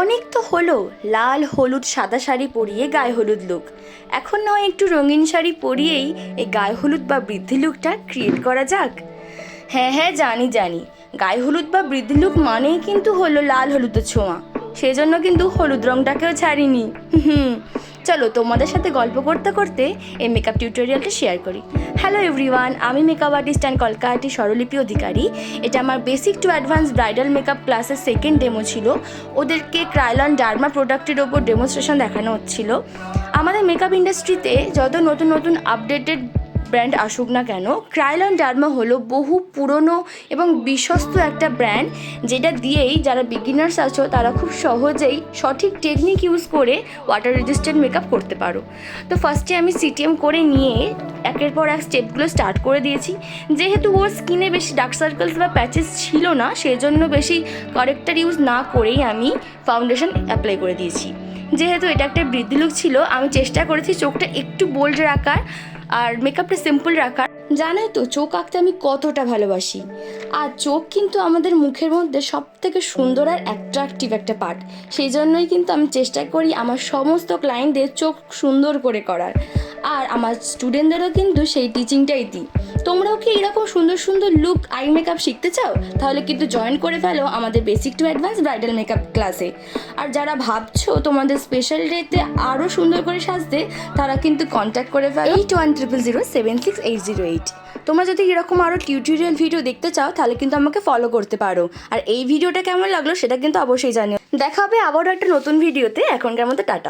অনেক তো হলো লাল হলুদ সাদা শাড়ি পরিয়ে গায়ে হলুদ লুক। এখন নয় একটু রঙিন শাড়ি পরিয়েই এই গায়ে হলুদ বা বৃদ্ধি লুকটা ক্রিয়েট করা যাক। হ্যাঁ হ্যাঁ জানি জানি, গায়ে হলুদ বা বৃদ্ধি লুক মানেই কিন্তু হলো লাল হলুদের ছোঁয়া। সেজন্য কিন্তু হলুদ রঙটাকেও ছাড়িনি। চলো তোমাদের সাথে গল্প করতে করতে এই মেকআপ টিউটোরিয়ালটা শেয়ার করি। হ্যালো এভরিওয়ান, আমি মেকআপ আর্টিস্ট অ্যান্ড কলকাতাটি স্বরলিপি অধিকারী। এটা আমার basic to advance bridal makeup ক্লাসের সেকেন্ড ডেমো ছিল। ওদেরকে ক্রায়োলন ডার্মা প্রোডাক্টের ওপর ডেমনস্ট্রেশন দেখানো হচ্ছিল। আমাদের মেকআপ ইন্ডাস্ট্রিতে যত নতুন নতুন আপডেটেড ব্র্যান্ড আসুক না কেন, ক্রায়োলন ডার্মা হলো বহু পুরনো এবং বিশ্বস্ত একটা ব্র্যান্ড, যেটা দিয়েই যারা বিগিনার্স আছো তারা খুব সহজেই সঠিক টেকনিক ইউজ করে ওয়াটার রেজিস্ট্যান্ট মেকআপ করতে পারো। তো ফার্স্টে আমি সিটিএম করে নিয়ে একের পর এক স্টেপগুলো স্টার্ট করে দিয়েছি। যেহেতু ওর স্কিনে বেশি ডার্ক সার্কেলস বা প্যাচেস ছিল না, সেজন্য বেশি কারেক্টার ইউজ না করেই আমি ফাউন্ডেশন অ্যাপ্লাই করে দিয়েছি। যেহেতু এটা একটা বৃদ্ধি লুক ছিল, আমি চেষ্টা করেছি চোখটা একটু বোল্ড রাখার আর মেকআপটা সিম্পল রাখার। জানোই তো চোখ আঁকতে আমি কতটা ভালোবাসি, আর চোখ কিন্তু আমাদের মুখের মধ্যে সব থেকে সুন্দর আর অ্যাট্রাকটিভ একটা পার্ট। সেই জন্যই কিন্তু আমি চেষ্টা করি আমার সমস্ত ক্লায়েন্টদের চোখ সুন্দর করে করার, আর আমার স্টুডেন্টদেরও কিন্তু সেই টিচিংটাই দিই। তোমরাও কি এরকম সুন্দর সুন্দর লুক আই মেকআপ শিখতে চাও? তাহলে কিন্তু জয়েন করে ফেলো আমাদের basic to advance bridal makeup ক্লাসে। আর যারা ভাবছো তোমাদের স্পেশাল ডেতে আরও সুন্দর করে সাজতে, তারা কিন্তু কন্ট্যাক্ট করে ফেলো 8100076808। তোমরা যদি এরকম আরও টিউটোরিয়াল ভিডিও দেখতে চাও তাহলে কিন্তু আমাকে ফলো করতে পারো। আর এই ভিডিওটা কেমন লাগলো সেটা কিন্তু অবশ্যই জানিও। দেখা হবে আবারও একটা নতুন ভিডিওতে। এখনকার মতো টাটা।